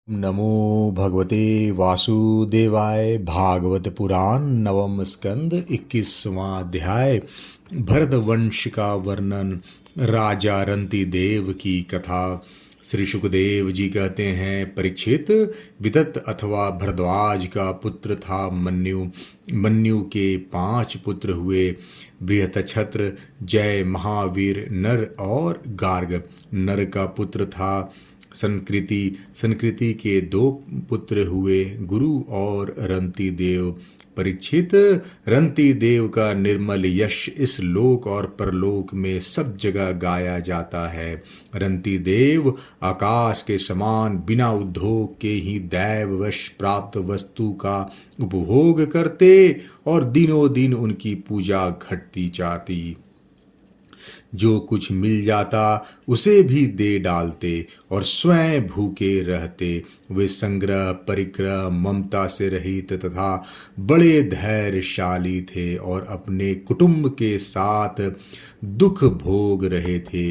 नमो भगवते वासुदेवाय। भागवत पुराण नवम स्कंद 21वां अध्याय। भरतवंश का वर्णन। राजा रंती देव की कथा। श्री सुखदेव जी कहते हैं, परीक्षित, विदत अथवा भरद्वाज का पुत्र था मन्यु। मन्यु के 5 पुत्र हुए, बृहतछत्र, जय, महावीर, नर और गार्ग। नर का पुत्र था संकृति। संकृति के 2 पुत्र हुए, गुरु और रंती देव। परीक्षित, रंती देव का निर्मल यश इस लोक और परलोक में सब जगह गाया जाता है। रंती देव आकाश के समान बिना उद्योग के ही दैववश प्राप्त वस्तु का उपभोग करते और दिनों दिन उनकी पूजा घटती जाती। जो कुछ मिल जाता उसे भी दे डालते और स्वयं भूखे रहते। वे संग्रह, परिग्रह, ममता से रहित तथा बड़े धैर्यशाली थे और अपने कुटुंब के साथ दुख भोग रहे थे।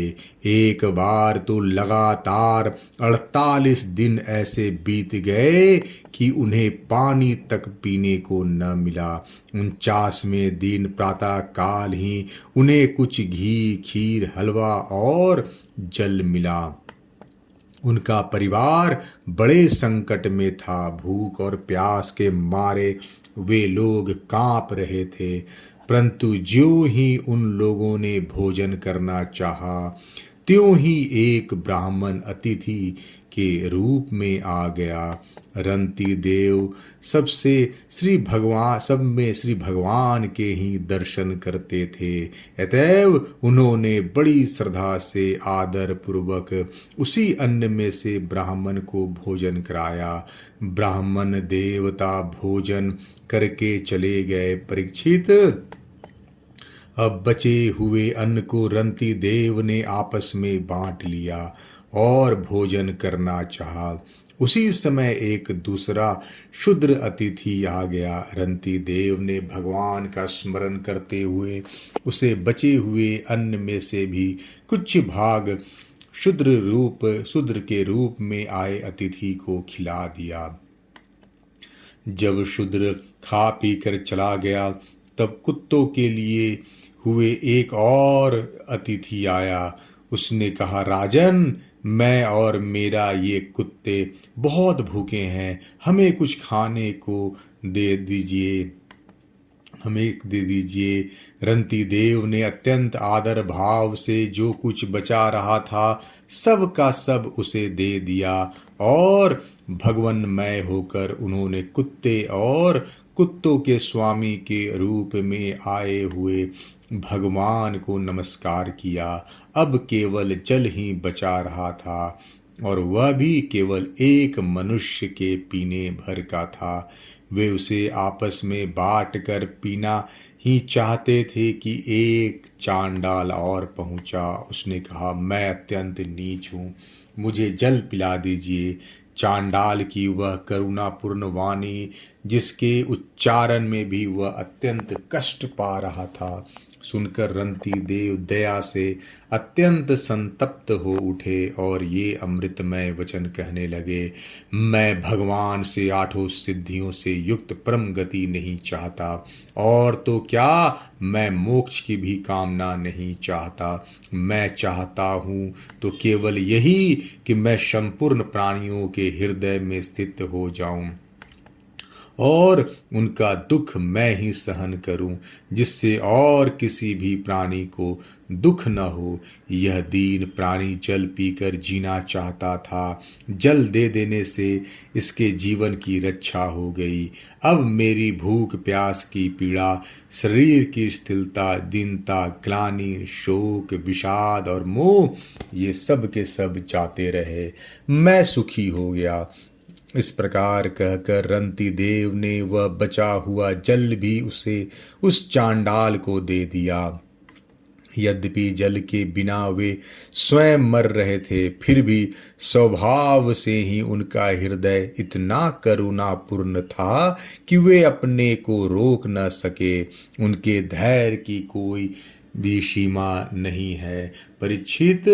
एक बार तो लगातार 48 दिन ऐसे बीत गए कि उन्हें पानी तक पीने को न मिला। 49वें दिन प्रातः काल ही उन्हें कुछ घी, खीर, हलवा और जल मिला। उनका परिवार बड़े संकट में था। भूख और प्यास के मारे वे लोग कांप रहे थे। परंतु ज्यों ही उन लोगों ने भोजन करना चाहा, त्यों ही एक ब्राह्मण अतिथि के रूप में आ गया। रंती देव सब में श्री भगवान के ही दर्शन करते थे। अतएव उन्होंने बड़ी श्रद्धा से आदर पूर्वक उसी अन्न में से ब्राह्मण को भोजन कराया। ब्राह्मण देवता भोजन करके चले गए। परीक्षित, अब बचे हुए अन्न को रंती देव ने आपस में बांट लिया और भोजन करना चाहा। उसी समय एक दूसरा शूद्र अतिथि आ गया। रंती देव ने भगवान का स्मरण करते हुए उसे बचे हुए अन्न में से भी कुछ भाग शूद्र के रूप में आए अतिथि को खिला दिया। जब शूद्र खा पी कर चला गया, तब कुत्तों के लिए हुए एक और अतिथि आया। उसने कहा, राजन, मैं और मेरा ये कुत्ते बहुत भूखे हैं, हमें कुछ खाने को दे दीजिए, हमें दे दीजिए। रंती देव ने अत्यंत आदर भाव से जो कुछ बचा रहा था सब का सब उसे दे दिया और भगवन्मय होकर उन्होंने कुत्ते और कुत्तों के स्वामी के रूप में आए हुए भगवान को नमस्कार किया। अब केवल जल ही बचा रहा था और वह भी केवल एक मनुष्य के पीने भर का था। वे उसे आपस में बांट कर पीना ही चाहते थे कि एक चांडाल और पहुंचा। उसने कहा, मैं अत्यंत नीच हूँ, मुझे जल पिला दीजिए। चांडाल की वह करुणापूर्ण वाणी, जिसके उच्चारण में भी वह अत्यंत कष्ट पा रहा था, सुनकर रंती देव दया से अत्यंत संतप्त हो उठे और ये अमृतमय वचन कहने लगे, मैं भगवान से 8 सिद्धियों से युक्त परम गति नहीं चाहता, और तो क्या, मैं मोक्ष की भी कामना नहीं चाहता। मैं चाहता हूँ तो केवल यही कि मैं संपूर्ण प्राणियों के हृदय में स्थित हो जाऊं और उनका दुख मैं ही सहन करूं, जिससे और किसी भी प्राणी को दुख न हो। यह दीन प्राणी जल पीकर जीना चाहता था। जल दे देने से इसके जीवन की रक्षा हो गई। अब मेरी भूख, प्यास की पीड़ा, शरीर की स्थिरता, दीनता, ग्लानि, शोक, विषाद और मोह, ये सब के सब जाते रहे। मैं सुखी हो गया। इस प्रकार कहकर रंती देव ने वह बचा हुआ जल भी उस चांडाल को दे दिया। यद्यपि जल के बिना वे स्वयं मर रहे थे, फिर भी स्वभाव से ही उनका हृदय इतना करुणापूर्ण था कि वे अपने को रोक न सके। उनके धैर्य की कोई भी सीमा नहीं है। परीक्षित,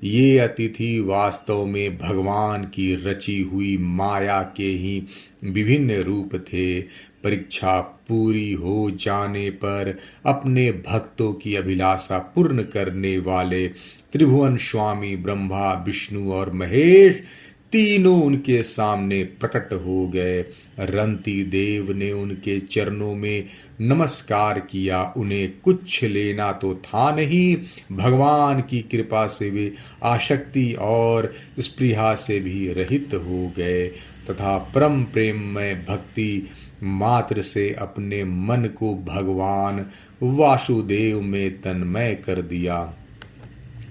ये अतिथि वास्तव में भगवान की रची हुई माया के ही विभिन्न रूप थे। परीक्षा पूरी हो जाने पर अपने भक्तों की अभिलाषा पूर्ण करने वाले त्रिभुवन स्वामी ब्रह्मा, विष्णु और महेश तीनों उनके सामने प्रकट हो गए। रंती देव ने उनके चरणों में नमस्कार किया। उन्हें कुछ लेना तो था नहीं, भगवान की कृपा से वे आसक्ति और स्पृहा से भी रहित हो गए तथा परम प्रेम में भक्ति मात्र से अपने मन को भगवान वासुदेव में तन्मय कर दिया।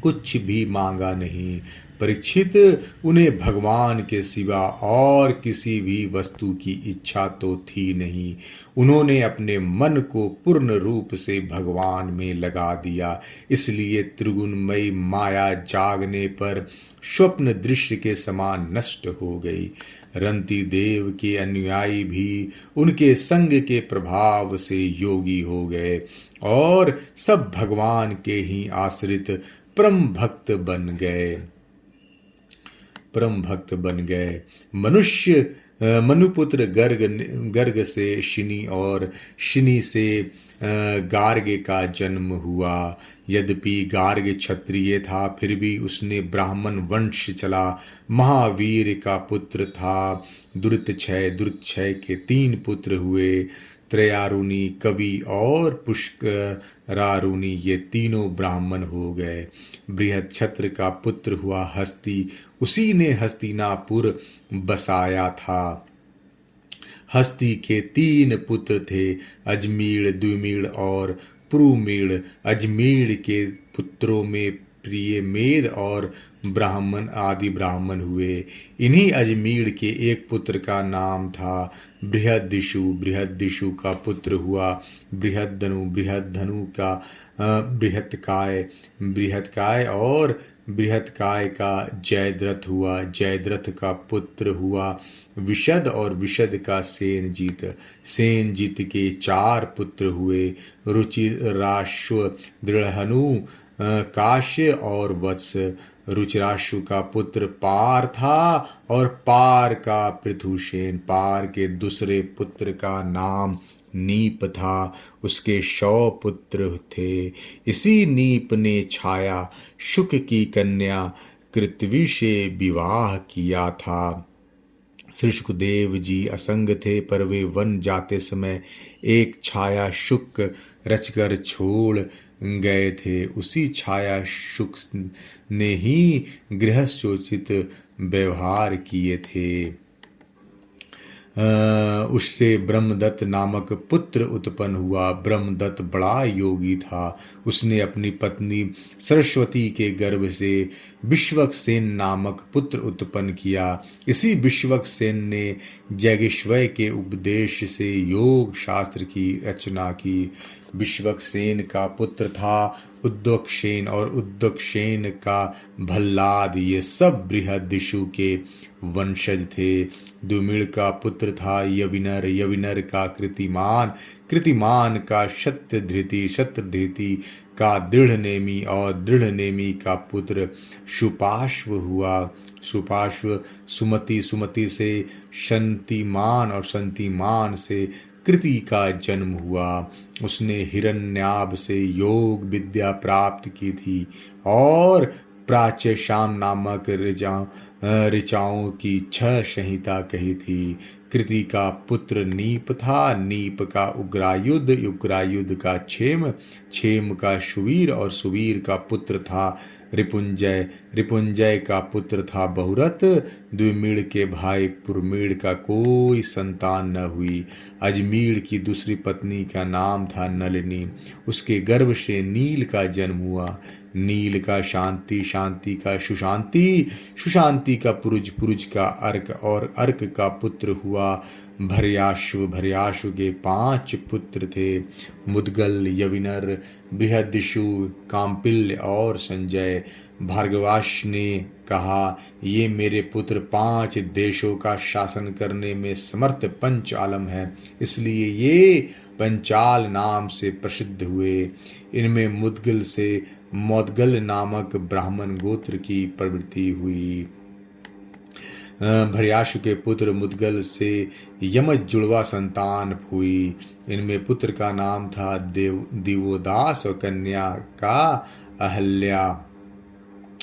कुछ भी मांगा नहीं। परीक्षित, उन्हें भगवान के सिवा और किसी भी वस्तु की इच्छा तो थी नहीं। उन्होंने अपने मन को पूर्ण रूप से भगवान में लगा दिया। इसलिए त्रिगुणमयी माया जागने पर स्वप्न दृश्य के समान नष्ट हो गई। रंती देव के अनुयायी भी उनके संग के प्रभाव से योगी हो गए और सब भगवान के ही आश्रित परम भक्त बन गए। मनुपुत्र गर्ग से शिनी और शिनी से गार्ग का जन्म हुआ। यद्यपि गार्ग क्षत्रिय था, फिर भी उसने ब्राह्मण वंश चला। महावीर का पुत्र था। दुर्तक्षय के 3 पुत्र हुए, त्रयारुणी, कवि और पुष्करारुणी। ये तीनों ब्राह्मण हो गए। बृहच्छत्र का पुत्र हुआ हस्ती, उसी ने हस्तिनापुर बसाया था। हस्ती के 3 पुत्र थे, अजमीड़, द्विमीड़ और पुरुमीड़। अजमीड़ के पुत्रों में प्रिय, मेद और ब्राह्मण आदि ब्राह्मण हुए। इन्हीं अजमीड़ के एक पुत्र का नाम था बृहद्दिशु। बृहद्दिशु का पुत्र हुआ बृहद्धनु। बृहद्धनु का बृहत्काय। बृहत्काय और बृहत्काय का जयद्रथ हुआ। जयद्रथ का पुत्र हुआ विशद और विशद का सेनजीत। सेनजीत के 4 पुत्र हुए, रुचिराश्व, दृढ़हनु, काश्य और वत्स। रुचिराश्व का पुत्र पार था और पार का पृथुसेन। पार के दूसरे पुत्र का नाम नीप था। उसके 100 पुत्र थे। इसी नीप ने छाया शुक की कन्या कृतवी से विवाह किया था। श्री सुखदेव जी असंग थे, पर वे वन जाते समय एक छाया शुक रचकर छोड़ गए थे। उसी छाया शुक ने ही गृहस्थोचित व्यवहार किए थे। उससे ब्रह्मदत्त नामक पुत्र उत्पन्न हुआ। ब्रह्मदत्त बड़ा योगी था। उसने अपनी पत्नी सरस्वती के गर्भ से विश्वक्सेन नामक पुत्र उत्पन्न किया। इसी विश्वक्सेन ने जैगेश्वय के उपदेश से योग शास्त्र की रचना की। विश्वक्सेन का पुत्र था उद्वक्षेन और उद्वक्षेन का भल्लाद। ये सब बृहद्दिशु के वंशज थे। दुमिड़ का पुत्र था यविनर। यविनर का कृतिमान। कृतिमान का शतधृति। शतधृति का दृढ़नेमी और दृढ़नेमी का पुत्र सुपाश्व हुआ। सुपाश्व सुमति। सुमति से शंतिमान और शंतिमान से कृति का जन्म हुआ। उसने हिरण्याभ से योग विद्या प्राप्त की थी और प्राच्य शाम नामक ऋचाओं की 6 संहिता कही थी। कृति का पुत्र नीप था। नीप का उग्रायुध। उग्रायुध का क्षेम। क्षेम का सुवीर और सुवीर का पुत्र था रिपुंजय। रिपुंजय का पुत्र था बहुरथ। द्विमीड़ के भाई पुरमीड़ का कोई संतान न हुई। अजमीड़ की दूसरी पत्नी का नाम था नलिनी। उसके गर्भ से नील का जन्म हुआ। नील का शांति। शांति का सुशांति। सुशांति का पुरुज। पुरुज का अर्क और अर्क का पुत्र हुआ भर्याश्व। भर्याश्व के 5 पुत्र थे, मुदगल, यविनर, बृहद्दिशु, काम्पिल्य और संजय। भार्गवाश ने कहा, ये मेरे पुत्र 5 देशों का शासन करने में समर्थ पंचालम है, इसलिए ये पंचाल नाम से प्रसिद्ध हुए। इनमें मुद्गल से मौदगल नामक ब्राह्मण गोत्र की प्रवृत्ति हुई। भर्याशु के पुत्र मुद्गल से यमज जुड़वा संतान हुई। इनमें पुत्र का नाम था दिवोदास और कन्या का अहल्या।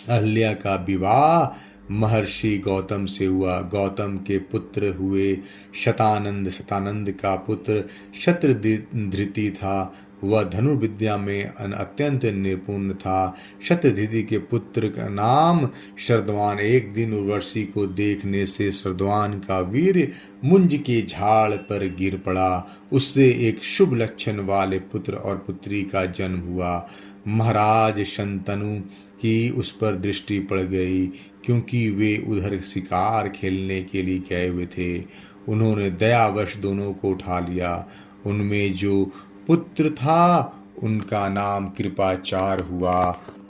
अहल्या का विवाह महर्षि गौतम से हुआ। गौतम के पुत्र हुए शतानंद। शतानंद का पुत्र शतधृति था, वह धनुर्विद्या में अत्यंत निपुण था। शतधृति के पुत्र का नाम शरद्वान। एक दिन उर्वशी को देखने से शरद्वान का वीर मुंज के झाड़ पर गिर पड़ा। उससे एक शुभ लक्षण वाले पुत्र और पुत्री का जन्म हुआ। महाराज शंतनु की उस पर दृष्टि पड़ गई, क्योंकि वे उधर शिकार खेलने के लिए गए हुए थे। उन्होंने दयावश दोनों को उठा लिया। उनमें जो पुत्र था उनका नाम कृपाचार हुआ,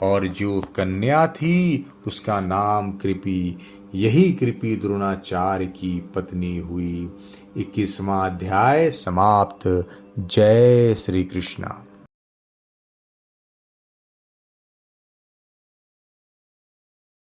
और जो कन्या थी उसका नाम कृपी। यही कृपी द्रोणाचार्य की पत्नी हुई। 21वां अध्याय समाप्त। जय श्री कृष्णा।